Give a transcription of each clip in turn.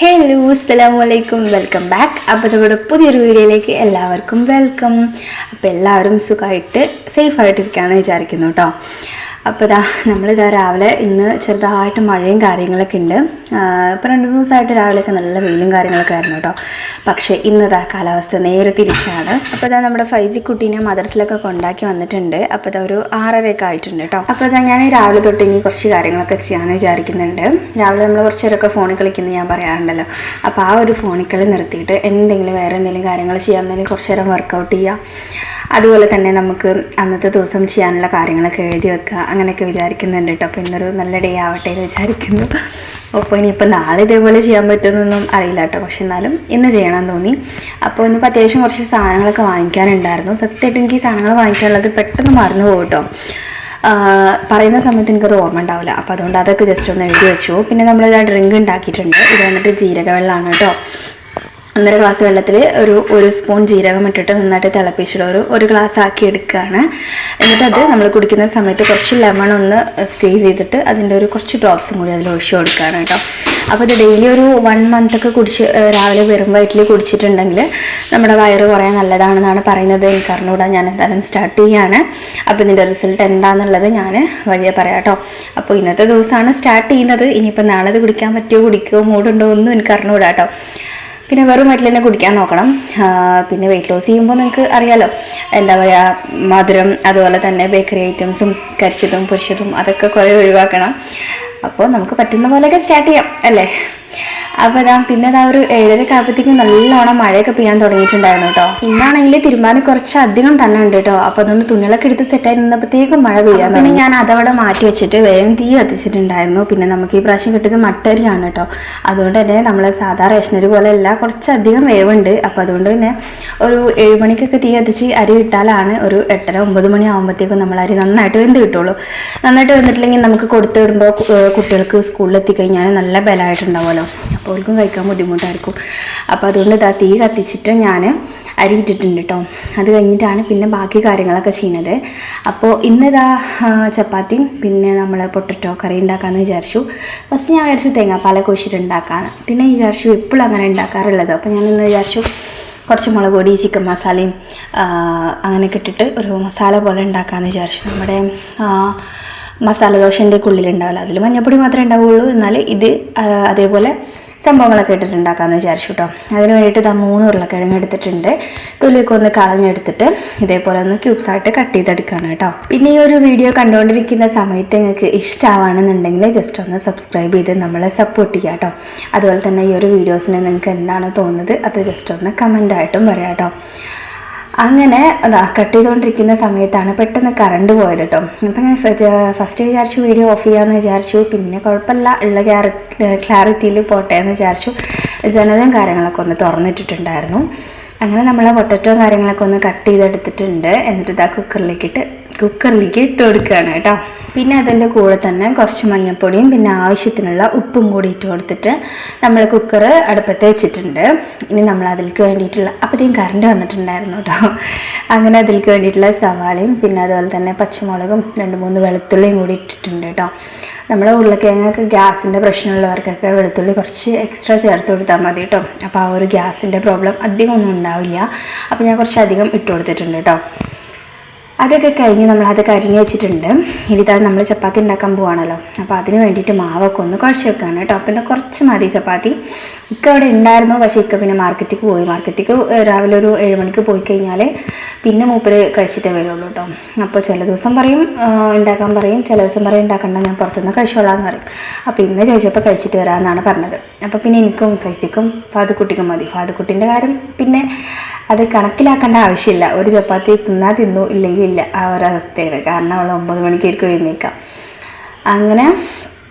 Hello അസ്സലാമലൈക്കും, welcome back. അപ്പോൾ നമ്മുടെ പുതിയൊരു വീഡിയോയിലേക്ക് എല്ലാവർക്കും വെൽക്കം. അപ്പോൾ എല്ലാവരും സുഖമായിട്ട് സേഫായിട്ടിരിക്കുകയാണെന്ന് വിചാരിക്കുന്നു കേട്ടോ. അപ്പോൾ നമ്മളിതാ രാവിലെ ഇന്ന് ചെറുതായിട്ട് മഴയും കാര്യങ്ങളൊക്കെ ഉണ്ട്. ഇപ്പോൾ 2-3 ദിവസമായിട്ട് രാവിലെയൊക്കെ നല്ല വെയിലും കാര്യങ്ങളൊക്കെ ആയിരുന്നു കേട്ടോ. പക്ഷേ ഇന്നതാ കാലാവസ്ഥ നേരെ തിരിച്ചാണ്. അപ്പോൾ നമ്മുടെ ഫൈസി കുട്ടീനെ മദർസിലൊക്കെ കൊണ്ടാക്കി വന്നിട്ടുണ്ട്. അപ്പോൾ ഒരു 6:30 ആയിട്ടുണ്ട് കേട്ടോ. അപ്പോൾ ഞാൻ രാവിലെ തൊട്ട് ഇനി കുറച്ച് കാര്യങ്ങളൊക്കെ ചെയ്യാമെന്ന് വിചാരിക്കുന്നുണ്ട്. രാവിലെ നമ്മൾ കുറച്ച് നേരമൊക്കെ ഫോണിൽ കളിക്കുന്നത് ഞാൻ പറയാറുണ്ടല്ലോ. അപ്പോൾ ആ ഒരു ഫോണിൽ കളി നിർത്തിയിട്ട് വേറെ എന്തെങ്കിലും കാര്യങ്ങൾ ചെയ്യാമെന്നുണ്ടെങ്കിൽ കുറച്ച് നേരം വർക്കൗട്ട് ചെയ്യുക. അതുപോലെ തന്നെ നമുക്ക് അന്നത്തെ ദിവസം ചെയ്യാനുള്ള കാര്യങ്ങളൊക്കെ എഴുതി വെക്കുക, അങ്ങനെയൊക്കെ വിചാരിക്കുന്നുണ്ട് കേട്ടോ. അപ്പോൾ ഇന്നൊരു നല്ല ഡേ ആവട്ടെ എന്ന് വിചാരിക്കുന്നു. അപ്പോൾ ഇനിയിപ്പോൾ നാളെ ഇതേപോലെ ചെയ്യാൻ പറ്റുമെന്നൊന്നും അറിയില്ല കേട്ടോ. പക്ഷെ എന്നാലും ഇന്ന് ചെയ്യണമെന്ന് തോന്നി. അപ്പോൾ ഇന്നിപ്പോൾ അത്യാവശ്യം കുറച്ച് സാധനങ്ങളൊക്കെ വാങ്ങിക്കാനുണ്ടായിരുന്നു. സത്യമായിട്ട് എനിക്ക് ഈ സാധനങ്ങൾ വാങ്ങിക്കാനുള്ളത് പെട്ടെന്ന് മറന്നു പോകും കേട്ടോ. പറയുന്ന സമയത്ത് എനിക്കത് ഓർമ്മ ഉണ്ടാവില്ല. അപ്പോൾ അതുകൊണ്ട് അതൊക്കെ ജസ്റ്റ് ഒന്ന് എഴുതി വെച്ചു. പിന്നെ നമ്മളിത് ഡ്രിങ്ക് ഉണ്ടാക്കിയിട്ടുണ്ട്. ഇത് വന്നിട്ട് ജീരക വെള്ളമാണ് കേട്ടോ. 1.5 ഗ്ലാസ് വെള്ളത്തിൽ ഒരു സ്പൂൺ ജീരകം ഇട്ടിട്ട് നന്നായിട്ട് തിളപ്പിച്ചിട്ട് ഒരു ഗ്ലാസ് ആക്കി എടുക്കുകയാണ്. എന്നിട്ട് അത് നമ്മൾ കുടിക്കുന്ന സമയത്ത് കുറച്ച് ലെമൺ ഒന്ന് സ്ക്വീസ് ചെയ്തിട്ട് അതിൻ്റെ കുറച്ച് ഡ്രോപ്സും കൂടി അതിൽ ഒഴിച്ചു കൊടുക്കുകയാണ് കേട്ടോ. അപ്പോൾ ഇത് ഡെയിലി ഒരു 1 മന്തൊക്കെ കുടിച്ച് രാവിലെ വെറും വയറ്റിൽ കുടിച്ചിട്ടുണ്ടെങ്കിൽ നമ്മുടെ വയറ് കുറേ നല്ലതാണെന്നാണ് പറയുന്നത്. എനിക്ക് അറിഞ്ഞുകൂടാ, ഞാൻ എന്തായാലും സ്റ്റാർട്ട് ചെയ്യുകയാണ്. അപ്പോൾ ഇതിൻ്റെ റിസൾട്ട് എന്താണെന്നുള്ളത് ഞാൻ വഴിയെ പറയാം കേട്ടോ. അപ്പോൾ ഇന്നത്തെ ദിവസമാണ് സ്റ്റാർട്ട് ചെയ്യുന്നത്. ഇനിയിപ്പോൾ നാളെ ഇത് കുടിക്കാൻ കുടിക്കുമോ മൂടുണ്ടോ ഒന്നും എനിക്ക് അറിഞ്ഞുകൂടാ കേട്ടോ. പിന്നെ വെറും വയറ്റിൽ തന്നെ കുടിക്കാൻ നോക്കണം. പിന്നെ വെയിറ്റ് ലോസ് ചെയ്യുമ്പോൾ നിങ്ങൾക്ക് അറിയാലോ, എന്താ പറയുക, മധുരം അതുപോലെ തന്നെ ബേക്കറി ഐറ്റംസും കരിച്ചതും പൊരിച്ചതും അതൊക്കെ കുറേ ഒഴിവാക്കണം. അപ്പോൾ നമുക്ക് പറ്റുന്ന പോലെയൊക്കെ സ്റ്റാർട്ട് ചെയ്യാം അല്ലേ. അപ്പോൾ പിന്നെ ഒരു 7:30 ആകുമ്പോഴത്തേക്കും നല്ലോണം മഴയൊക്കെ പെയ്യാൻ തുടങ്ങിയിട്ടുണ്ടായിരുന്നു കേട്ടോ. ഇന്നാണെങ്കിൽ തിരുമ്പാൻ കുറച്ച് അധികം തന്നെ ഉണ്ട് കേട്ടോ. അപ്പോൾ അതുകൊണ്ട് തുണികളൊക്കെ എടുത്ത് സെറ്റായി നിന്നപ്പോഴത്തേക്കും മഴ പെയ്യാൻ. പിന്നെ ഞാൻ അതവിടെ മാറ്റി വെച്ചിട്ട് വേഗം തീ കത്തിച്ചിട്ടുണ്ടായിരുന്നു. പിന്നെ നമുക്ക് ഈ പ്രാവശ്യം കിട്ടിയത് മട്ടരിയാണ് കേട്ടോ. അതുകൊണ്ട് തന്നെ നമ്മൾ സാധാ റേഷനരി പോലെയല്ല, കുറച്ചധികം വേവുണ്ട്. അപ്പോൾ അതുകൊണ്ട് തന്നെ ഒരു 7 മണിക്കൊക്കെ തീ കത്തിച്ച് അരി ഇട്ടാലാണ് ഒരു 8:30-9 മണി ആകുമ്പോഴത്തേക്കും നമ്മൾ അരി നന്നായിട്ട് വെന്ത് കിട്ടുള്ളൂ. നന്നായിട്ട് വെന്തിട്ടില്ലെങ്കിൽ നമുക്ക് കൊടുത്തു വിടുമ്പോൾ കുട്ടികൾക്ക് സ്കൂളിൽ എത്തിക്കഴിഞ്ഞാൽ നല്ല ബലമായിട്ടുണ്ടാവുമല്ലോ. അപ്പോൾ അവർക്കും കഴിക്കാൻ ബുദ്ധിമുട്ടായിരിക്കും. അപ്പോൾ അതുകൊണ്ട് തീ കത്തിച്ചിട്ട് ഞാൻ അരി ഇട്ടിട്ടുണ്ട് കേട്ടോ. അത് കഴിഞ്ഞിട്ടാണ് പിന്നെ ബാക്കി കാര്യങ്ങളൊക്കെ ചെയ്യുന്നത്. അപ്പോൾ ഇന്നിതാ ചപ്പാത്തിയും പിന്നെ നമ്മൾ പൊട്ടറ്റോ കറി ഉണ്ടാക്കാമെന്ന് വിചാരിച്ചു. ഫസ്റ്റ് ഞാൻ വിചാരിച്ചു തേങ്ങാപ്പാലൊക്കെ ഒഴിച്ചിട്ട് ഉണ്ടാക്കാൻ. പിന്നെ വിചാരിച്ചു എപ്പോഴും അങ്ങനെ ഉണ്ടാക്കാറുള്ളത്. അപ്പോൾ ഞാൻ ഇന്ന് വിചാരിച്ചു കുറച്ച് മുളക് പൊടി, ചിക്കൻ മസാലയും അങ്ങനെയൊക്കെ ഇട്ടിട്ട് ഒരു മസാല പോലെ ഉണ്ടാക്കാമെന്ന് വിചാരിച്ചു. നമ്മുടെ മസാല ദോശൻ്റെ ഉള്ളിലുണ്ടാവില്ല, അതിൽ മഞ്ഞപ്പൊടി മാത്രമേ ഉണ്ടാവുകയുള്ളൂ. എന്നാൽ ഇത് അതേപോലെ സംഭവങ്ങളൊക്കെ ഇട്ടിട്ടുണ്ടാക്കാമെന്ന് വിചാരിച്ചു കേട്ടോ. അതിന് വേണ്ടിയിട്ട് 3 ഉരുളക്കിഴങ്ങ് എടുത്തിട്ടുണ്ട്. തൊലിയൊക്കെ ഒന്ന് കളഞ്ഞെടുത്തിട്ട് ഇതേപോലെ ഒന്ന് ക്യൂബ്സായിട്ട് കട്ട് ചെയ്തെടുക്കുകയാണ് കേട്ടോ. പിന്നെ ഈ ഒരു വീഡിയോ കണ്ടുകൊണ്ടിരിക്കുന്ന സമയത്ത് നിങ്ങൾക്ക് ഇഷ്ടമാണെന്നുണ്ടെങ്കിൽ ജസ്റ്റ് ഒന്ന് സബ്സ്ക്രൈബ് ചെയ്ത് നമ്മളെ സപ്പോർട്ട് ചെയ്യുക കേട്ടോ. അതുപോലെ തന്നെ ഈ ഒരു വീഡിയോസിന് നിങ്ങൾക്ക് എന്താണ് തോന്നുന്നത് അത് ജസ്റ്റ് ഒന്ന് കമൻ്റായിട്ടും പറയാം കേട്ടോ. അങ്ങനെ കട്ട് ചെയ്തുകൊണ്ടിരിക്കുന്ന സമയത്താണ് പെട്ടെന്ന് കറണ്ട് പോയത് കേട്ടോ. അപ്പം ഞാൻ ഫസ്റ്റ് വിചാരിച്ചു വീഡിയോ ഓഫ് ചെയ്യാമെന്ന് വിചാരിച്ചു. പിന്നെ കുഴപ്പമില്ല, ഉള്ള ക്ലാരിറ്റിയിൽ പോട്ടെ എന്ന് വിചാരിച്ചു. ജനലും കാര്യങ്ങളൊക്കെ ഒന്ന് തുറന്നിട്ടിട്ടുണ്ടായിരുന്നു. അങ്ങനെ നമ്മൾ പൊട്ടറ്റോ കാര്യങ്ങളൊക്കെ ഒന്ന് കട്ട് ചെയ്തെടുത്തിട്ടുണ്ട്. എന്നിട്ട് കുക്കറിലേക്ക് ഇട്ട് കൊടുക്കുകയാണ് കേട്ടോ. പിന്നെ അതിൻ്റെ കൂടെ തന്നെ കുറച്ച് മഞ്ഞൾപ്പൊടിയും പിന്നെ ആവശ്യത്തിനുള്ള ഉപ്പും കൂടി ഇട്ട് കൊടുത്തിട്ട് നമ്മൾ കുക്കർ അടുപ്പത്ത് വെച്ചിട്ടുണ്ട്. ഇനി നമ്മൾ അതിലേക്ക് വേണ്ടിയിട്ടുള്ള അപ്പോഴത്തേക്കും കറണ്ട് വന്നിട്ടുണ്ടായിരുന്നു കേട്ടോ. അങ്ങനെ അതിലേക്ക് വേണ്ടിയിട്ടുള്ള സവാളയും പിന്നെ അതുപോലെ തന്നെ പച്ചമുളകും 2-3 വെളുത്തുള്ളിയും കൂടി ഇട്ടിട്ടുണ്ട് കേട്ടോ. നമ്മുടെ ഉരുളക്കിഴങ്ങൊക്കെ ഗ്യാസിൻ്റെ പ്രശ്നമുള്ളവർക്കൊക്കെ വെളുത്തുള്ളി കുറച്ച് എക്സ്ട്രാ ചേർത്ത് കൊടുത്താൽ മതി കേട്ടോ. അപ്പോൾ ആ ഒരു ഗ്യാസിൻ്റെ പ്രോബ്ലം അധികം ഒന്നും ഉണ്ടാവില്ല. അപ്പോൾ ഞാൻ കുറച്ചധികം ഇട്ട് കൊടുത്തിട്ടുണ്ട് കേട്ടോ. അതൊക്കെ കഴിഞ്ഞ് നമ്മളത് കരിഞ്ഞ് വെച്ചിട്ടുണ്ട്. ഇനിതാ നമ്മൾ ചപ്പാത്തി ഉണ്ടാക്കാൻ പോവാണല്ലോ. അപ്പോൾ അതിന് വേണ്ടിയിട്ട് മാവൊക്കെ ഒന്ന് കുഴച്ച് വെക്കുകയാണ് കേട്ടോ. പിന്നെ കുറച്ച് മതി ചപ്പാത്തി. ഇക്ക അവിടെ ഉണ്ടായിരുന്നു, പക്ഷേ ഇക്ക പിന്നെ മാർക്കറ്റിക്ക് പോയി. മാർക്കറ്റിക്ക് രാവിലെ ഒരു 7 മണിക്ക് പോയി കഴിഞ്ഞാൽ പിന്നെ മൂപ്പര് കഴിച്ചിട്ടേ വരുള്ളൂ കേട്ടോ. അപ്പോൾ ചില ദിവസം പറയും ഉണ്ടാക്കാൻ പറയും, ചില ദിവസം പറയും ഉണ്ടാക്കണ്ട, ഞാൻ പുറത്തുനിന്ന് കഴിച്ചോളാമെന്ന് പറയും. അപ്പോൾ ഇന്ന് ചോദിച്ചപ്പോൾ കഴിച്ചിട്ട് വരാമെന്നാണ് പറഞ്ഞത്. അപ്പോൾ പിന്നെ എനിക്കും ഫൈസിക്കും ഫാദുക്കുട്ടിക്കും മതി. ഫാദുക്കുട്ടിൻ്റെ കാര്യം പിന്നെ അത് കണക്കിലാക്കേണ്ട ആവശ്യമില്ല. ഒരു ചപ്പാത്തി തിന്നാൽ തിന്നു, ഇല്ലെങ്കിൽ ഇല്ല, ആ ഒരവസ്ഥയാണ്. കാരണം അവൾ 9 മണിക്കായിരിക്കും എഴുന്നേൽക്കാം. അങ്ങനെ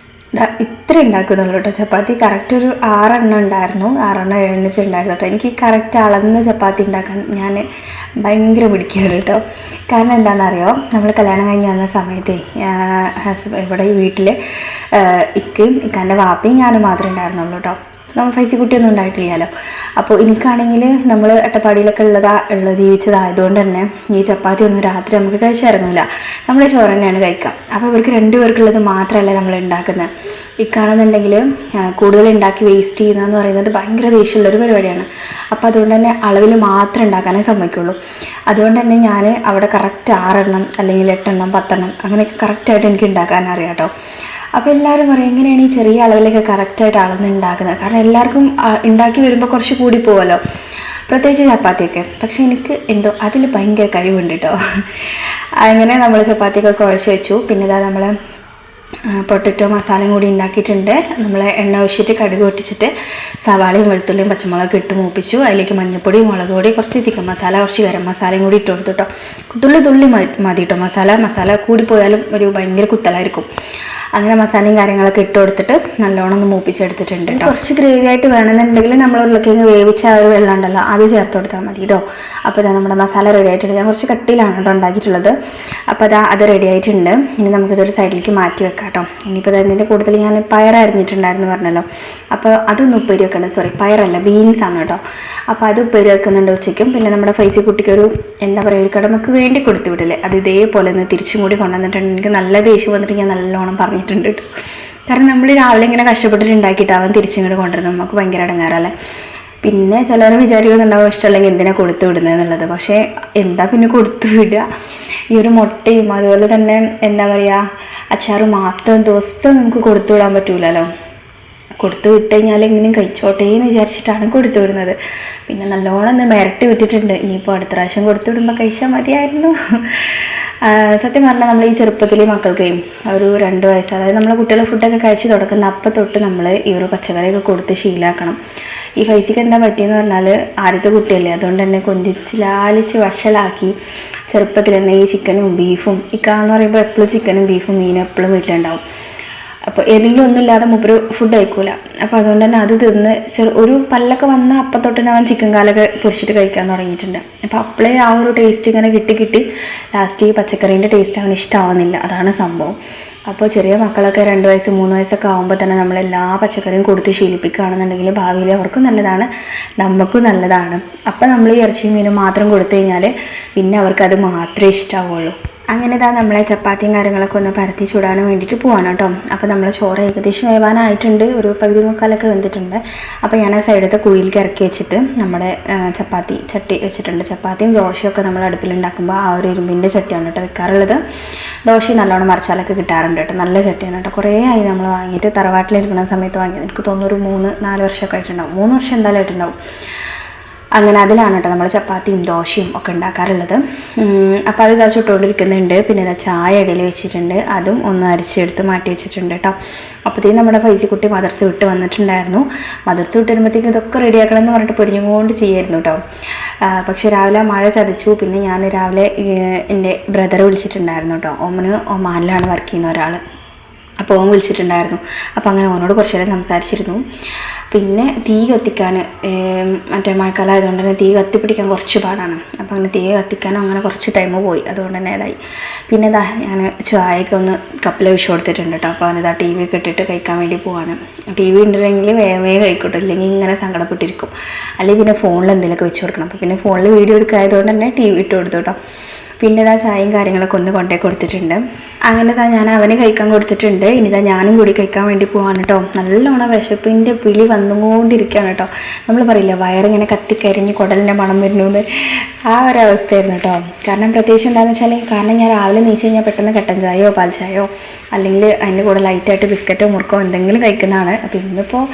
ഇത്ര ഉണ്ടാക്കുന്നുള്ളൂ കേട്ടോ. ചപ്പാത്തി കറക്റ്റ് ഒരു 6 എണ്ണം ഉണ്ടായിരുന്നു, 6 എണ്ണം എഴുന്നിട്ടുണ്ടായിരുന്നു കേട്ടോ. എനിക്ക് കറക്റ്റ് അളന്ന് ചപ്പാത്തി ഉണ്ടാക്കാൻ ഞാൻ ഭയങ്കര പിടിക്കുകയാണ് കേട്ടോ. കാരണം എന്താണെന്നറിയോ, നമ്മൾ കല്യാണം കഴിഞ്ഞ് വന്ന സമയത്തേ ഇവിടെ ഈ വീട്ടിൽ ഇക്കയും ഇക്കാൻ്റെ വാപ്പയും ഞാനും മാത്രമേ ഉണ്ടായിരുന്നുള്ളൂ കേട്ടോ. ഫൈസിക്കുട്ടിയൊന്നും ഉണ്ടായിട്ടില്ലല്ലോ. അപ്പോൾ എനിക്കാണെങ്കിൽ നമ്മൾ അട്ടപ്പാടിയിലൊക്കെ ജീവിച്ചതായതുകൊണ്ട് തന്നെ ഈ ചപ്പാത്തി ഒന്നും രാത്രി നമുക്ക് കഴിച്ചിറങ്ങില്ല, നമ്മൾ ചോറ് തന്നെയാണ് കഴിക്കുക. അപ്പോൾ ഇവർക്ക് 2 പേർക്കുള്ളത് മാത്രമല്ല നമ്മൾ ഉണ്ടാക്കുന്നത്. ഇക്കാണെന്നുണ്ടെങ്കിൽ കൂടുതൽ ഉണ്ടാക്കി വേസ്റ്റ് ചെയ്യുന്നതെന്ന് പറയുന്നത് ഭയങ്കര ദേഷ്യമുള്ളൊരു പരിപാടിയാണ്. അപ്പോൾ അതുകൊണ്ട് തന്നെ അളവിൽ മാത്രം ഉണ്ടാക്കാനേ സമ്മതിക്കുള്ളൂ. അതുകൊണ്ട് തന്നെ ഞാൻ അവിടെ കറക്റ്റ് 6 എണ്ണം അല്ലെങ്കിൽ 8 എണ്ണം 10 എണ്ണം അങ്ങനെയൊക്കെ കറക്റ്റായിട്ട് എനിക്ക് ഉണ്ടാക്കാൻ അറിയാം കേട്ടോ. അപ്പോൾ എല്ലാവരും പറയും എങ്ങനെയാണ് ഈ ചെറിയ അളവിലൊക്കെ കറക്റ്റായിട്ട് അളന്ന് ഉണ്ടാക്കുന്നത്, കാരണം എല്ലാവർക്കും ഉണ്ടാക്കി വരുമ്പോൾ കുറച്ച് കൂടി പോകുമല്ലോ, പ്രത്യേകിച്ച് ചപ്പാത്തിയൊക്കെ. പക്ഷേ എനിക്ക് എന്തോ അതിൽ ഭയങ്കര കഴിവുണ്ട് കേട്ടോ. അങ്ങനെ നമ്മൾ ചപ്പാത്തിയൊക്കെ കുഴച്ച് വെച്ചു. പിന്നെ ഇതാ നമ്മൾ പൊട്ടറ്റോ മസാലയും കൂടി ഉണ്ടാക്കിയിട്ടുണ്ട്. നമ്മൾ എണ്ണ ഒഴിച്ചിട്ട് കടുക് പൊട്ടിച്ചിട്ട് സവാളയും വെളുത്തുള്ളിയും പച്ചമുളകൊക്കെ ഇട്ട് മൂപ്പിച്ചു. അതിലേക്ക് മഞ്ഞൾപ്പൊടി, മുളക് പൊടി, കുറച്ച് ചിക്കൻ മസാല, കുറച്ച് ഗരം മസാലയും കൂടി ഇട്ട് കൊടുത്തു കേട്ടോ. തുള്ളി മതി കേട്ടോ. മസാല കൂടി പോയാലും ഒരു ഭയങ്കര കുത്തലായിരിക്കും. അങ്ങനെ മസാലയും കാര്യങ്ങളൊക്കെ ഇട്ട് കൊടുത്തിട്ട് നല്ലോണം ഒന്ന് മൂപ്പിച്ചെടുത്തിട്ടുണ്ട് കേട്ടോ. കുറച്ച് ഗ്രേവി ആയിട്ട് വേണമെന്നുണ്ടെങ്കിൽ നമ്മൾ ഉരുളക്കിഴങ്ങ് വേവിച്ച ആ ഒരു വെള്ളം ഉണ്ടല്ലോ അത് ചേർത്ത് കൊടുത്താൽ മതി കേട്ടോ. അപ്പോൾ ഇതാ നമ്മുടെ മസാല റെഡി ആയിട്ടുണ്ട്. ഞാൻ കുറച്ച് കട്ടിയിലാണ് കേട്ടോ ഉണ്ടാക്കിയിട്ടുള്ളത്. അപ്പോൾ അത് റെഡി ആയിട്ടുണ്ട്. ഇനി നമുക്കിതൊരു സൈഡിലേക്ക് മാറ്റി വെക്കാം കേട്ടോ. ഇനിയിപ്പോൾ ഇതിൻ്റെ കൂടുതൽ ഞാൻ പയർ അരിഞ്ഞിട്ടുണ്ടായിരുന്നു പറഞ്ഞല്ലോ. അപ്പോൾ അതൊന്ന് ഉപ്പേരി വെക്കണം. പയറല്ല, ബീൻസ് ആണ് കേട്ടോ. അപ്പോൾ അത് ഉപ്പേരി വെക്കുന്നുണ്ട് ഉച്ചയ്ക്കും. പിന്നെ നമ്മുടെ ഫൈസി കുട്ടിക്കൊരു എന്താ പറയുക, ഒരു കടമക്ക് വേണ്ടി കൊടുത്തു വിടില്ലേ, അത് ഇതേപോലെ ഒന്ന് തിരിച്ചും കൂടി കൊണ്ടുവന്നിട്ടുണ്ട്. എനിക്ക് നല്ല ദേഷ്യം വന്നിട്ട് ഞാൻ നല്ലോണം പറഞ്ഞിട്ടുണ്ട് കേട്ടോ. കാരണം നമ്മൾ രാവിലെ ഇങ്ങനെ കഷ്ടപ്പെട്ടിട്ട് ഉണ്ടാക്കിയിട്ട് അവൻ തിരിച്ചിങ്ങോട്ട് കൊണ്ടുവരുന്നത് നമുക്ക് ഭയങ്കര ഇടങ്ങാറല്ലേ. പിന്നെ ചിലവർ വിചാരിക്കുന്നുണ്ടാവും ഇഷ്ടമല്ലെങ്കിൽ എന്തിനാണ് കൊടുത്തു വിടുന്നതെന്നുള്ളത്. പക്ഷേ എന്താ പിന്നെ കൊടുത്തു വിടുക. ഈ ഒരു മുട്ടയും അതുപോലെ തന്നെ എന്താ പറയുക അച്ചാറ് മാത്രം ദിവസം നമുക്ക് കൊടുത്തു വിടാൻ പറ്റൂലല്ലോ. കൊടുത്തു വിട്ട് കഴിഞ്ഞാൽ എങ്ങനെയും കഴിച്ചോട്ടേ എന്ന് വിചാരിച്ചിട്ടാണ് കൊടുത്തു വിടുന്നത്. പിന്നെ നല്ലോണം ഒന്ന് മിരട്ടി വിട്ടിട്ടുണ്ട്. ഇനിയിപ്പോൾ അടുത്ത പ്രാവശ്യം കൊടുത്തു വിടുമ്പോൾ കഴിച്ചാൽ മതിയായിരുന്നു. സത്യം പറഞ്ഞാൽ നമ്മൾ ഈ ചെറുപ്പത്തിൽ മക്കൾക്ക് ഒരു 2 വയസ്സ്, അതായത് നമ്മളെ കുട്ടികൾ ഫുഡൊക്കെ കഴിച്ച് തുടക്കുന്ന അപ്പം തൊട്ട് നമ്മൾ ഈ ഒരു പച്ചക്കറിയൊക്കെ കൊടുത്ത് ശീലാക്കണം. ഈ ഫൈസിക്ക് എന്താ പറ്റിയെന്ന് പറഞ്ഞാൽ ആദ്യത്തെ കുട്ടിയല്ലേ, അതുകൊണ്ട് തന്നെ കൊഞ്ചിച്ച് ലാലിച്ച് വഷളാക്കി ചെറുപ്പത്തിൽ തന്നെ ഈ ചിക്കനും ബീഫും ഇക്കാന്ന് പറയുമ്പോൾ എപ്പോഴും ചിക്കനും ബീഫും മീനും എപ്പോഴും വീട്ടിലുണ്ടാവും. അപ്പോൾ ഏതെങ്കിലും ഒന്നുമില്ലാതെ മൂപ്പര് ഫുഡ് കഴിക്കൂല. അപ്പോൾ അതുകൊണ്ട് തന്നെ അത് തിന്ന് ഒരു പല്ലൊക്കെ വന്ന അപ്പം തൊട്ട് അവൻ ചിക്കൻ കാലൊക്കെ പൊരിച്ചിട്ട് കഴിക്കാൻ തുടങ്ങിയിട്ടുണ്ട്. അപ്പോൾ അപ്പോഴേ ആ ഒരു ടേസ്റ്റ് ഇങ്ങനെ കിട്ടി ലാസ്റ്റ് ഈ പച്ചക്കറീൻ്റെ ടേസ്റ്റ് അവന് ഇഷ്ടമാവുന്നില്ല. അതാണ് സംഭവം. അപ്പോൾ ചെറിയ മക്കളൊക്കെ 2 വയസ്സ് 3 വയസ്സൊക്കെ ആകുമ്പോൾ തന്നെ നമ്മളെല്ലാ പച്ചക്കറിയും കൊടുത്ത് ശീലിപ്പിക്കുകയാണെന്നുണ്ടെങ്കിൽ ഭാവിയിൽ അവർക്കും നല്ലതാണ്, നമുക്കും നല്ലതാണ്. അപ്പോൾ നമ്മൾ ഈ ഇറച്ചിയും മീനും മാത്രം കൊടുത്തു കഴിഞ്ഞാൽ പിന്നെ അവർക്കത് മാത്രമേ ഇഷ്ടമാവുള്ളൂ. അങ്ങനെ ഇതാ നമ്മളെ ചപ്പാത്തിയും കാര്യങ്ങളൊക്കെ ഒന്ന് പരത്തി ചൂടാനും വേണ്ടിയിട്ട് പോവാണ് കേട്ടോ. അപ്പോൾ നമ്മൾ ചോറ് ഏകദേശം വേവാനായിട്ടുണ്ട്, ഒരു പകുതി മുക്കാലൊക്കെ വെന്തിട്ടുണ്ട്. അപ്പോൾ ഞാൻ ആ സൈഡത്തെ കുഴിയിലേക്ക് ഇറക്കി വെച്ചിട്ട് നമ്മുടെ ചപ്പാത്തി ചട്ടി വെച്ചിട്ടുണ്ട്. ചപ്പാത്തിയും ദോശയൊക്കെ നമ്മൾ അടുപ്പിലുണ്ടാക്കുമ്പോൾ ആ ഒരു ഇരുമ്പിൻ്റെ ചട്ടിയാണ് കേട്ടോ വെക്കാറുള്ളത്. ദോശയും നല്ലോണം മറിച്ചാലൊക്കെ കിട്ടാറുണ്ട് കേട്ടോ. നല്ല ചട്ടിയാണ് കേട്ടോ. കുറേ ആയി നമ്മൾ വാങ്ങിയിട്ട്, തറവാട്ടിലിരിക്കുന്ന സമയത്ത് വാങ്ങിയത്. എനിക്ക് തോന്നുന്നു ഒരു 3-4 വർഷമൊക്കെ ആയിട്ടുണ്ടാവും. 3 വർഷം എന്തായാലും ആയിട്ടുണ്ടാവും. അങ്ങനെ അതിലാണ് കേട്ടോ നമ്മൾ ചപ്പാത്തിയും ദോശയും ഒക്കെ ഉണ്ടാക്കാറുള്ളത്. അപ്പോൾ അത് ഇതാ ചുട്ടുകൊണ്ടിരിക്കുന്നുണ്ട്. പിന്നെ ഇതാ ചായ ഇടയിൽ വെച്ചിട്ടുണ്ട്, അതും ഒന്ന് അരിച്ചെടുത്ത് മാറ്റി വെച്ചിട്ടുണ്ട് കേട്ടോ. അപ്പോഴത്തേക്കും നമ്മുടെ ഫൈസിക്കുട്ടി മദർസ വിട്ട് വന്നിട്ടുണ്ടായിരുന്നു. മദർസ വിട്ട് വരുമ്പോഴത്തേക്കും ഇതൊക്കെ റെഡിയാക്കണം എന്ന് പറഞ്ഞിട്ട് പൊരിഞ്ഞുകൊണ്ട് ചെയ്യായിരുന്നു കേട്ടോ. പക്ഷെ രാവിലെ മഴ ചതിച്ചു. പിന്നെ ഞാൻ രാവിലെ എൻ്റെ ബ്രദറെ വിളിച്ചിട്ടുണ്ടായിരുന്നു കേട്ടോ. ഓമന് ഒമാനിലാണ് വർക്ക് ചെയ്യുന്ന ഒരാൾ. അപ്പോൾ ഓൻ വിളിച്ചിട്ടുണ്ടായിരുന്നു. അപ്പോൾ അങ്ങനെ ഓനോട് കുറച്ച് നേരം സംസാരിച്ചിരുന്നു. പിന്നെ തീ കത്തിക്കാൻ മറ്റേ മഴക്കാലം ആയതുകൊണ്ട് തന്നെ തീ കത്തിപ്പിടിക്കാൻ കുറച്ച് പാടാണ്. അപ്പോൾ അങ്ങനെ തീ കത്തിക്കാനും അങ്ങനെ കുറച്ച് ടൈം പോയി. അതുകൊണ്ട് തന്നെ ഇതായി. പിന്നെ ഇതാ ഞാൻ ചായയൊക്കെ ഒന്ന് കപ്പിൽ ഒഴിച്ച് കൊടുത്തിട്ടുണ്ട് കേട്ടോ. അപ്പോൾ അവനിതാ ടി വി ഒക്കെ ഇട്ടിട്ട് കഴിക്കാൻ വേണ്ടി പോവാണ്. ടി വി ഉണ്ടെങ്കിൽ വേഗം കഴിക്കട്ടെ, ഇല്ലെങ്കിൽ ഇങ്ങനെ സങ്കടപ്പെട്ടിരിക്കും. അല്ലെങ്കിൽ പിന്നെ ഫോണിൽ എന്തെങ്കിലുമൊക്കെ വെച്ച് കൊടുക്കണം. അപ്പോൾ പിന്നെ ഫോണിൽ വീഡിയോ എടുക്കായതുകൊണ്ട് തന്നെ ടി വി ഇട്ട് കൊടുത്തു കേട്ടോ. പിന്നെ ഇതാ ചായയും കാര്യങ്ങളൊക്കെ ഒന്ന് കൊണ്ടേ കൊടുത്തിട്ടുണ്ട്. അങ്ങനെ ഇതാ ഞാൻ അവന് കഴിക്കാൻ കൊടുത്തിട്ടുണ്ട്. ഇനിതാ ഞാനും കൂടി കഴിക്കാൻ വേണ്ടി പോവാണ് കേട്ടോ. നല്ലോണം വിശപ്പിൻ്റെ വിളി വന്നുകൊണ്ടിരിക്കുകയാണ് കേട്ടോ. നമ്മൾ പറയില്ല വയറിങ്ങനെ കത്തിക്കരിഞ്ഞ് കുടലിൻ്റെ മണം വരുന്നു എന്ന്, ആ ഒരവസ്ഥയായിരുന്നു കേട്ടോ. കാരണം പ്രത്യേകിച്ച് എന്താണെന്ന് വെച്ചാൽ, കാരണം ഞാൻ രാവിലെ നീച്ച് കഴിഞ്ഞാൽ പെട്ടെന്ന് കട്ടൻ ചായയോ പാൽ ചായയോ അല്ലെങ്കിൽ അതിൻ്റെ കൂടെ ലൈറ്റായിട്ട് ബിസ്ക്കറ്റോ മുറുക്കോ എന്തെങ്കിലും കഴിക്കുന്നതാണ്. അപ്പോൾ ഇന്നിപ്പോൾ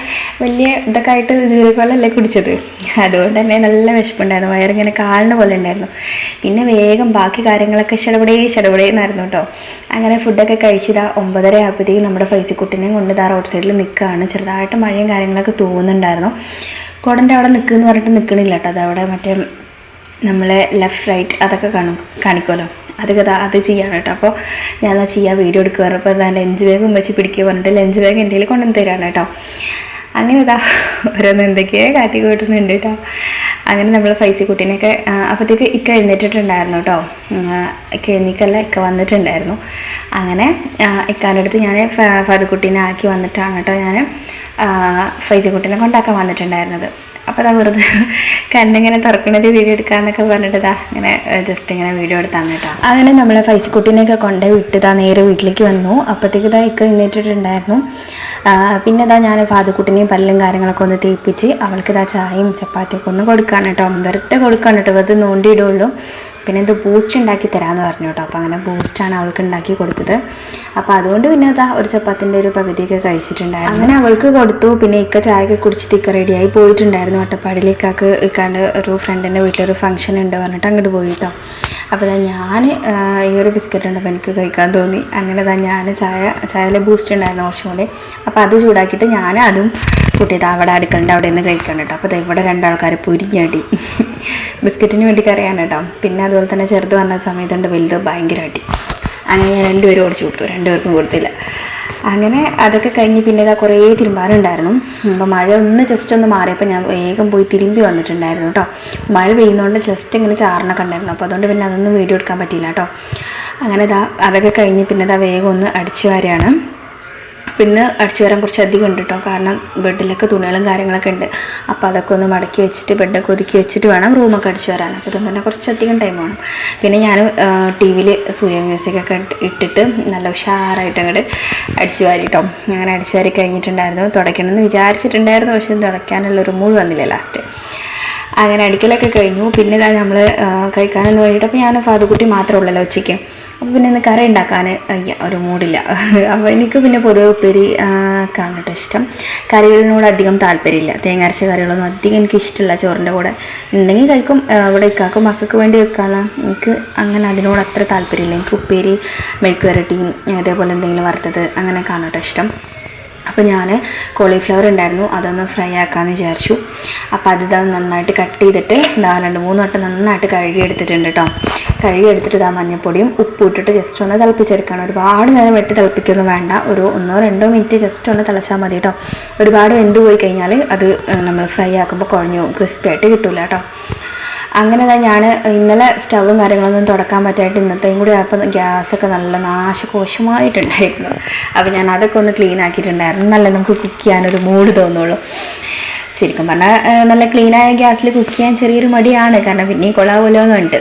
വലിയ ഇതൊക്കെ ആയിട്ട് ജീരകവെള്ളമല്ലേ കുടിച്ചത്, അതുകൊണ്ട് തന്നെ നല്ല വിശപ്പുണ്ടായിരുന്നു. വയറിങ്ങനെ കാളിന് പോലെ ഉണ്ടായിരുന്നു. പിന്നെ വേഗം ബാക്കി കാര്യങ്ങളൊക്കെ ഷടപടേന്നായിരുന്നു കേട്ടോ. അങ്ങനെ ഫുഡൊക്കെ കഴിച്ചിതാ 9:30 ആയപ്പോഴത്തേക്കും നമ്മുടെ ഫൈസിക്കുട്ടിനെയും കൊണ്ട് ഇതാ റോഡ് സൈഡിൽ നിൽക്കുകയാണ്. ചെറുതായിട്ട് മഴയും കാര്യങ്ങളൊക്കെ തോന്നുന്നുണ്ടായിരുന്നു. കുടൻ്റെ അവിടെ നിൽക്കുമെന്ന് പറഞ്ഞിട്ട് നിൽക്കണില്ല കേട്ടോ. അതവിടെ മറ്റേ നമ്മളെ ലെഫ്റ്റ് റൈറ്റ് അതൊക്കെ കാണിക്കുമല്ലോ, അത് ചെയ്യാണ് കേട്ടോ. അപ്പോൾ ഞാൻ ചെയ്യാൻ വീഡിയോ എടുക്കുക പറഞ്ഞപ്പോൾ എന്താ ലഞ്ച് ബാഗും വെച്ച് പിടിക്കുക പറഞ്ഞിട്ട് ലഞ്ച് ബാഗ് എൻ്റെ കയ്യിൽ കൊണ്ടുവന്ന് തരാണ് കേട്ടോ. അങ്ങനെ ഇതാ ഓരോന്ന് എന്തൊക്കെയോ കാട്ടി കൂട്ടുന്നുണ്ട് കേട്ടോ. അങ്ങനെ നമ്മൾ ഫൈസിക്കുട്ടീനെയൊക്കെ അപ്പോഴത്തേക്ക് ഇക്ക എഴുന്നേറ്റിട്ടുണ്ടായിരുന്നു കേട്ടോ. ഇക്ക വന്നിട്ടുണ്ടായിരുന്നു. അങ്ങനെ ഇക്കാൻ്റെ അടുത്ത് ഞാൻ ഫാദുക്കുട്ടീനെ ആക്കി വന്നിട്ടാണ് കേട്ടോ ഞാൻ ഫൈസിക്കുട്ടിനെ കൊണ്ടാക്കാൻ വന്നിട്ടുണ്ടായിരുന്നത്. അപ്പോൾ അതാ വെറുതെ കണ്ണിങ്ങനെ തുറക്കണത് വീഡിയോ എടുക്കാമെന്നൊക്കെ പറഞ്ഞിട്ട് ഇങ്ങനെ ജസ്റ്റ് ഇങ്ങനെ വീഡിയോ എടുത്താണ് കേട്ടോ. അങ്ങനെ നമ്മളെ ഫൈസിക്കുട്ടീനെയൊക്കെ കൊണ്ടുപോയി വിട്ടതാ നേരെ വീട്ടിലേക്ക് വന്നു. അപ്പോഴത്തേക്ക് ഇതൊക്കെ നിന്നിട്ടുണ്ടായിരുന്നു. പിന്നെ ഞാൻ ഫാദുക്കുട്ടിനെയും പല്ലും കാര്യങ്ങളൊക്കെ ഒന്ന് തേപ്പിച്ച് അവൾക്ക് ചായയും ചപ്പാത്തിയൊക്കെ ഒന്ന് കൊടുക്കുകയാണ് കേട്ടോ. വെറുതെ കൊടുക്കുകയാണ് കേട്ടോ, വെറുതെ നോണ്ടിയിടുള്ളൂ. പിന്നെ ഇത് ബൂസ്റ്റ് ഉണ്ടാക്കി തരാമെന്ന് പറഞ്ഞു കേട്ടോ. അപ്പോൾ അങ്ങനെ ബൂസ്റ്റാണ് അവൾക്ക് ഉണ്ടാക്കി കൊടുത്തത്. അപ്പോൾ അതുകൊണ്ട് പിന്നെ ഒരു ചപ്പാത്തിൻ്റെ ഒരു പകുതിയൊക്കെ കഴിച്ചിട്ടുണ്ടായിരുന്നു. അങ്ങനെ അവൾക്ക് കൊടുത്തു. പിന്നെ ഇക്ക ചായയൊക്കെ കുടിച്ചിട്ട് ഇക്ക റെഡിയായി പോയിട്ടുണ്ടായിരുന്നു. ഒറ്റപ്പാടിലേക്കൊക്കെ ഇക്കാണ്ട് ഒരു ഫ്രണ്ടിൻ്റെ വീട്ടിലൊരു ഫംഗ്ഷൻ ഉണ്ട് പറഞ്ഞിട്ട് അങ്ങോട്ട് പോയി കേട്ടോ. അപ്പോൾ ഞാൻ ഈ ഒരു ബിസ്ക്കറ്റ് ഉണ്ടപ്പോൾ എനിക്ക് കഴിക്കാൻ തോന്നി. അങ്ങനെ ഞാൻ ചായയിൽ ബൂസ്റ്റ് ഉണ്ടായിരുന്നു കുറച്ചുകൂടി. അപ്പോൾ അത് ചൂടാക്കിയിട്ട് ഞാൻ അതും കൂട്ടിയത് അവിടെ അടുക്കളുണ്ട് അവിടെ നിന്ന് കഴിക്കണം കേട്ടോ. അപ്പോൾ ഇവിടെ രണ്ടാൾക്കാർ പൊരിഞ്ഞടി ബിസ്ക്കറ്റിന് വേണ്ടി കറിയാണ് കേട്ടോ. പിന്നെ അതുപോലെ തന്നെ ചെറുത് വന്ന സമയത്തുണ്ട് വലുത് ഭയങ്കര അടി. അങ്ങനെ ഞാൻ രണ്ടുപേരും ഓടിച്ചു വിട്ടു, രണ്ടുപേർക്കും കൊടുത്തില്ല. അങ്ങനെ അതൊക്കെ കഴിഞ്ഞ് പിന്നെ കുറേ തിരുമ്പാനുണ്ടായിരുന്നു. അപ്പോൾ മഴ ജസ്റ്റ് ഒന്ന് മാറിയപ്പോൾ ഞാൻ വേഗം പോയി തിരുമ്പി വന്നിട്ടുണ്ടായിരുന്നു കേട്ടോ. മഴ പെയ്യുന്നതുകൊണ്ട് ജസ്റ്റ് ഇങ്ങനെ ചാറിനൊക്കെ ഉണ്ടായിരുന്നു. അപ്പോൾ അതുകൊണ്ട് പിന്നെ അതൊന്നും വീഡിയോ എടുക്കാൻ പറ്റിയില്ല കേട്ടോ. അങ്ങനെ അതൊക്കെ കഴിഞ്ഞ് പിന്നെ വേഗം ഒന്ന് അടിച്ചു വാരുകയാണ്. പിന്നെ അടിച്ചു വരാൻ കുറച്ച് അധികം ഉണ്ട് കേട്ടോ. കാരണം ബെഡിലൊക്കെ തുണികളും കാര്യങ്ങളൊക്കെ ഉണ്ട്. അപ്പോൾ അതൊക്കെ ഒന്ന് മടക്കി വെച്ചിട്ട് ബെഡൊക്കെ ഒതുക്കി വെച്ചിട്ട് വേണം റൂമൊക്കെ അടിച്ചു വരാൻ. അപ്പോൾ ഇതുകൊണ്ട് തന്നെ കുറച്ചധികം ടൈം വേണം. പിന്നെ ഞാൻ ടി വിയിൽ സൂര്യ മ്യൂസിക്കൊക്കെ ഇട്ടിട്ട് നല്ല ഉഷാറായിട്ട് അങ്ങോട്ട് അടിച്ചു വാരി കേട്ടോ. അങ്ങനെ അടിച്ചു വാരി കഴിഞ്ഞിട്ടുണ്ടായിരുന്നു. തുടയ്ക്കണമെന്ന് വിചാരിച്ചിട്ടുണ്ടായിരുന്നു, പക്ഷേ തുടയ്ക്കാനുള്ളൊരു മൂഡ് വന്നില്ല ലാസ്റ്റ്. അങ്ങനെ അടിക്കലൊക്കെ കഴിഞ്ഞു. പിന്നെ നമ്മൾ കഴിക്കാനെന്ന് വേണ്ടിയിട്ട് അപ്പോൾ ഞാൻ ഫാദുക്കുട്ടി മാത്രമേ ഉള്ളല്ലോ ഉച്ചയ്ക്ക്. അപ്പോൾ പിന്നെ ഇന്ന് കറി ഉണ്ടാക്കാൻ ഒരു മൂഡില്ല. അപ്പോൾ എനിക്ക് പിന്നെ പൊതുവെ ഉപ്പേരി കാണട്ടോ ഇഷ്ടം. കറികളിനോട് അധികം താല്പര്യമില്ല. തേങ്ങ അരച്ച കറികളൊന്നും അധികം എനിക്ക് ഇഷ്ടമില്ല ചോറിൻ്റെ കൂടെ. ഉണ്ടെങ്കിൽ കഴിക്കും, ഇവിടെ ഇക്കാക്കും മക്കൾക്ക് വേണ്ടി വെക്കാമെന്ന്. എനിക്ക് അങ്ങനെ അതിനോട് അത്ര താല്പര്യമില്ല. എനിക്ക് ഉപ്പേരി, മെഴുക്ക് വരട്ടിയും അതേപോലെ എന്തെങ്കിലും വറുത്തത് അങ്ങനെ കാണട്ടോ ഇഷ്ടം. അപ്പോൾ ഞാൻ കോളിഫ്ലവർ ഉണ്ടായിരുന്നു, അതൊന്ന് ഫ്രൈ ആക്കാമെന്ന് വിചാരിച്ചു. അപ്പോൾ അത് നന്നായിട്ട് കട്ട് ചെയ്തിട്ട് 2-3 വട്ടം നന്നായിട്ട് കഴുകിയെടുത്തിട്ടുണ്ട് കേട്ടോ. കഴുകിയെടുത്തിട്ട് മഞ്ഞൾപ്പൊടിയും ഉപ്പും ഇട്ടിട്ട് ജസ്റ്റ് ഒന്ന് തിളപ്പിച്ചെടുക്കണം. ഒരുപാട് നേരം വെട്ടി തിളപ്പിക്കൊന്നും വേണ്ട, ഒരു 1-2 മിനിറ്റ് ജസ്റ്റ് ഒന്ന് തിളച്ചാൽ മതി കേട്ടോ. ഒരുപാട് വെന്ത് പോയി കഴിഞ്ഞാൽ അത് നമ്മൾ ഫ്രൈ ആക്കുമ്പോൾ കുഴഞ്ഞു ക്രിസ്പി ആയിട്ട് കിട്ടില്ല കേട്ടോ. അങ്ങനെ ഞാൻ ഇന്നലെ സ്റ്റവും കാര്യങ്ങളൊന്നും തുടക്കാൻ പറ്റായിട്ട് ഇന്നത്തെയും കൂടി ആയപ്പോൾ ഗ്യാസൊക്കെ നല്ല നാശകോശമായിട്ടുണ്ടായിരുന്നു. അപ്പോൾ ഞാൻ അതൊക്കെ ഒന്ന് ക്ലീൻ ആക്കിയിട്ടുണ്ടായിരുന്നു. നല്ല നമുക്ക് കുക്ക് ചെയ്യാനൊരു മൂഡ് തോന്നുള്ളൂ. ശരിക്കും പറഞ്ഞാൽ നല്ല ക്ലീനായ ഗ്യാസിൽ കുക്ക് ചെയ്യാൻ ചെറിയൊരു മടിയാണ്, കാരണം പിന്നെയും കൊള്ളാമല്ലോ എന്നുണ്ട്.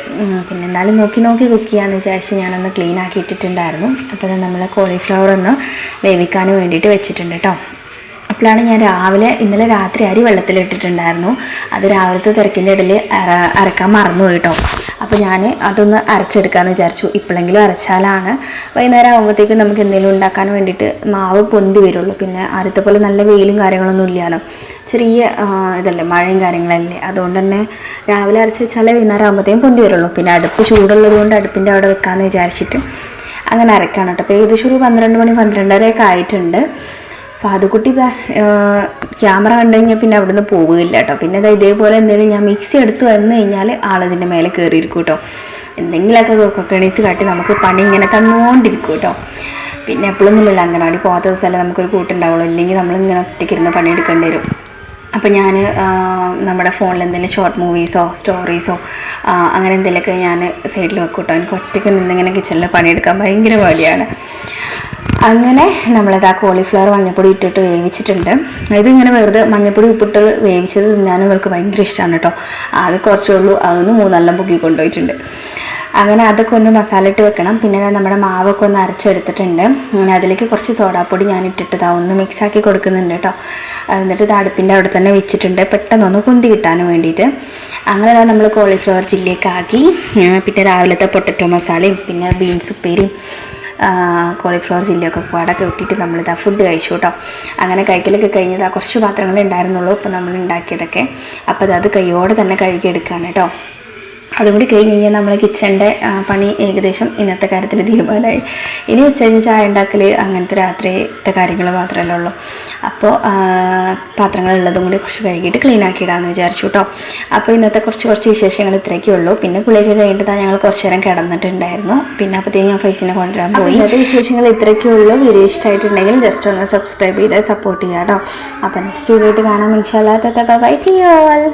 പിന്നെ എന്നാലും നോക്കി കുക്ക് ചെയ്യാമെന്ന് വിചാരിച്ച് ഞാനൊന്ന് ക്ലീൻ ആക്കിയിട്ടിട്ടുണ്ടായിരുന്നു. അപ്പോൾ നമ്മൾ കോളിഫ്ലവർ ഒന്ന് വേവിക്കാൻ വേണ്ടിയിട്ട് വെച്ചിട്ടുണ്ട് കേട്ടോ. അപ്പോഴാണ് ഞാൻ ഇന്നലെ രാത്രി അരി വെള്ളത്തിലിട്ടിട്ടുണ്ടായിരുന്നു. അത് രാവിലത്തെ തിരക്കിൻ്റെ ഇടയിൽ അരക്കാൻ മറന്നുപോയി കേട്ടോ. അപ്പോൾ ഞാൻ അതൊന്ന് അരച്ചെടുക്കാമെന്ന് വിചാരിച്ചു. ഇപ്പോഴെങ്കിലും അരച്ചാലാണ് വൈകുന്നേരം ആകുമ്പോഴത്തേക്കും നമുക്ക് എന്തെങ്കിലും ഉണ്ടാക്കാൻ വേണ്ടിയിട്ട് മാവ് പൊന്തി വരുള്ളൂ. പിന്നെ ആദ്യത്തെ പോലെ നല്ല വെയിലും കാര്യങ്ങളൊന്നും ഇല്ലല്ലോ, ചെറിയ ഇതല്ലേ, മഴയും കാര്യങ്ങളല്ലേ. അതുകൊണ്ട് തന്നെ രാവിലെ അരച്ച് വെച്ചാലേ വൈകുന്നേരം ആകുമ്പോഴത്തേക്കും പൊന്തി വരുള്ളൂ. പിന്നെ അടുപ്പ് ചൂടുള്ളത് കൊണ്ട് അടുപ്പിൻ്റെ അവിടെ വെക്കാമെന്ന് വിചാരിച്ചിട്ട് അങ്ങനെ അരക്കാണ് കേട്ടോ. അപ്പോൾ ഏകദേശം ഒരു 12 മണി 12:30 ആയിട്ടുണ്ട്. ഫാദുക്കുട്ടി ക്യാമറ കണ്ടു കഴിഞ്ഞാൽ പിന്നെ അവിടെ നിന്ന് പോവുകയില്ല കേട്ടോ. പിന്നെ ഇതേപോലെ എന്തെങ്കിലും ഞാൻ മിക്സി എടുത്ത് വന്നു കഴിഞ്ഞാൽ ആളതിൻ്റെ മേലെ കയറിയിരിക്കും കേട്ടോ. എന്തെങ്കിലുമൊക്കെ കൊക്കണീസ് കാട്ടി നമുക്ക് പണി ഇങ്ങനെ തന്നുകൊണ്ടിരിക്കും കേട്ടോ. പിന്നെ എപ്പോഴൊന്നുമില്ലല്ലോ, അംഗനവാടി പോകാത്ത ദിവസമല്ലേ നമുക്കൊരു കൂട്ടുണ്ടാവുള്ളൂ, ഇല്ലെങ്കിൽ നമ്മളിങ്ങനെ ഒറ്റയ്ക്കിരുന്ന് പണിയെടുക്കേണ്ടി വരും. അപ്പോൾ ഞാൻ നമ്മുടെ ഫോണിൽ എന്തെങ്കിലും ഷോർട്ട് മൂവീസോ സ്റ്റോറീസോ അങ്ങനെ എന്തെങ്കിലുമൊക്കെ ഞാൻ സൈഡിൽ വെക്കും കേട്ടോ. എനിക്ക് ഒറ്റയ്ക്ക് നിന്നിങ്ങനെ കിച്ചണിൽ പണിയെടുക്കാൻ ഭയങ്കര മടിയാണ്. അങ്ങനെ നമ്മളത് കോളിഫ്ലവർ മഞ്ഞൾപ്പൊടി ഇട്ടിട്ട് വേവിച്ചിട്ടുണ്ട്. ഇതിങ്ങനെ വെറുതെ മഞ്ഞൾപ്പൊടി ഉപ്പിട്ട് വേവിച്ചത് തിന്നാനും ഇവർക്ക് ഭയങ്കര ഇഷ്ടമാണ് കേട്ടോ. ആകെ കുറച്ചേ ഉള്ളൂ, അതൊന്ന് 3 പൊക്കി കൊണ്ടുപോയിട്ടുണ്ട്. അങ്ങനെ അതൊക്കെ ഒന്ന് മസാല ഇട്ട് വെക്കണം. പിന്നെ നമ്മുടെ മാവൊക്കെ ഒന്ന് അരച്ചെടുത്തിട്ടുണ്ട്. അങ്ങനെ അതിലേക്ക് കുറച്ച് സോഡാപ്പൊടി ഞാൻ ഇട്ടിട്ട് ഒന്ന് മിക്സാക്കി കൊടുക്കുന്നുണ്ട് കേട്ടോ. എന്നിട്ട് അടുപ്പിൻ്റെ അവിടെ തന്നെ വെച്ചിട്ടുണ്ട്, പെട്ടെന്നൊന്ന് കുന്തി കിട്ടാനും വേണ്ടിയിട്ട്. അങ്ങനെ നമ്മൾ കോളിഫ്ലവർ ചില്ലിയൊക്കെ ആക്കി. പിന്നെ രാവിലത്തെ പൊട്ടറ്റോ മസാലയും പിന്നെ ബീൻസ് ഉപ്പേരിയും കോളിഫ്ലവർ ചില്ലിയൊക്കെ പാടൊക്കെ ഇട്ടിട്ട് നമ്മളിതാ ഫുഡ് കഴിച്ചു കേട്ടോ. അങ്ങനെ കഴിക്കലൊക്കെ കഴിഞ്ഞതാ കുറച്ച് പാത്രങ്ങളേ ഉണ്ടായിരുന്നുള്ളൂ ഇപ്പോൾ നമ്മൾ ഉണ്ടാക്കിയതൊക്കെ. അപ്പോൾ അത് കൈയോടെ തന്നെ കഴുകിയെടുക്കുകയാണ് കേട്ടോ. അതും കൂടി കഴിഞ്ഞ് കഴിഞ്ഞാൽ നമ്മൾ കിച്ചണിൻ്റെ പണി ഏകദേശം ഇന്നത്തെ കാര്യത്തിൽ തീരുമാനമായി. ഇനി ഉച്ചയ്ക്ക് ചായ ഉണ്ടാക്കൽ അങ്ങനത്തെ രാത്രിത്തെ കാര്യങ്ങൾ മാത്രമല്ലേ ഉള്ളൂ. അപ്പോൾ പാത്രങ്ങളുള്ളതും കൂടി കുറച്ച് കഴുകിയിട്ട് ക്ലീൻ ആക്കിയിടാമെന്ന് വിചാരിച്ചു കേട്ടോ. അപ്പോൾ ഇന്നത്തെ കുറച്ച് വിശേഷങ്ങൾ ഇത്രയൊക്കെ ഉള്ളൂ. പിന്നെ കുളിയൊക്കെ കഴിഞ്ഞിട്ട് ഞങ്ങൾ കുറച്ച് നേരം കിടന്നിട്ടുണ്ടായിരുന്നു. പിന്നെ അപ്പോഴത്തേക്കും ഞാൻ ഫൈസിനെ കൊണ്ടുവരാൻ പോയി. ഇന്നത്തെ വിശേഷങ്ങൾ ഇത്രയൊക്കെ ഉള്ളൂ. വീഡിയോ ഇഷ്ടമായിട്ടുണ്ടെങ്കിൽ ജസ്റ്റ് ഒന്ന് സബ്സ്ക്രൈബ് ചെയ്ത് സപ്പോർട്ട് ചെയ്യാം കേട്ടോ. അപ്പോൾ നെക്സ്റ്റ് വീഡിയോ ആയിട്ട് കാണാം. ഇൻഷാ അല്ലാഹ്. Bye, see you all.